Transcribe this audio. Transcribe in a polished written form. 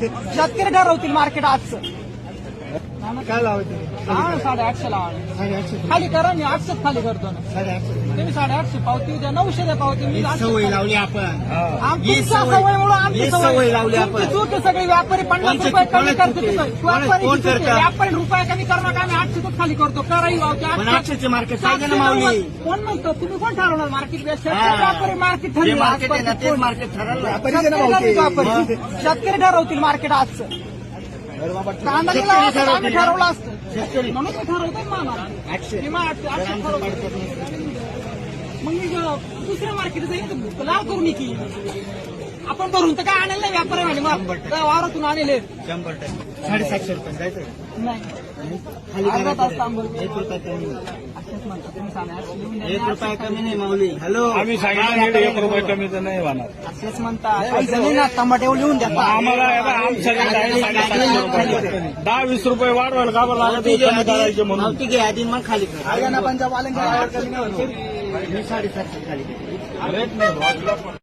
शेतकरी ठरवतील मार्केट आजचं. काय लावायचं? हा 850 लावा. 850 खाली करा मी 800 खाली करतो ना. 850 तुम्ही 850 पावती द्या, 900 द्या पावती. मी 800 सवय लावली आपण. आमची ही सवयमुळे आमची ही सवय लावली आपण. तुमची चूक आहे सगळे. व्यापारी 50 रुपये कमी करते. व्यापारी कोण करतं? व्यापारी रुपये कमी करणार का? आम्ही 800 खाली करतो. कराही पण 800 मार्केट पाहिजे ना माऊली. कोण म्हणतो? तुम्ही कोण ठरवणार मार्केट? व्यापारी मार्केट जे मार्केट आहे ना तेच मार्केट ठरवलं. शेतकरी ठरवतील मार्केट आजचं. कांदा दिला असता आम्ही ठरवलं असतं. शेतकरी म्हणून मी ठरवतोय मामा. 800. मग मी दुसऱ्या मार्केट जाईल लाव करू की आपण भरून तर काय आणेल नाही. व्यापारी म्हणे मग वावरातून आणले 100%. 750 रुपये जायचं नाही. खाली अर्धा तास थांबल. 1 रुपया कमी नाही. असंच म्हणतात तुम्ही सांगा. 1 रुपया कमी नाही माऊली. हॅलो आम्ही सांगितलं 1 रुपये कमी तर नाही होणार. असंच म्हणता. काही जणी ना टमाटे लिहून द्या. आम्हाला आमच्याकडे 10-20 रुपये वाढवायला का बरं लागत मावती घे कमी करायचे म्हणून. मावती घे आधी मग खाली कर. पंजाब वाल्यांच्या मी 750 खाली कर. रेट नाही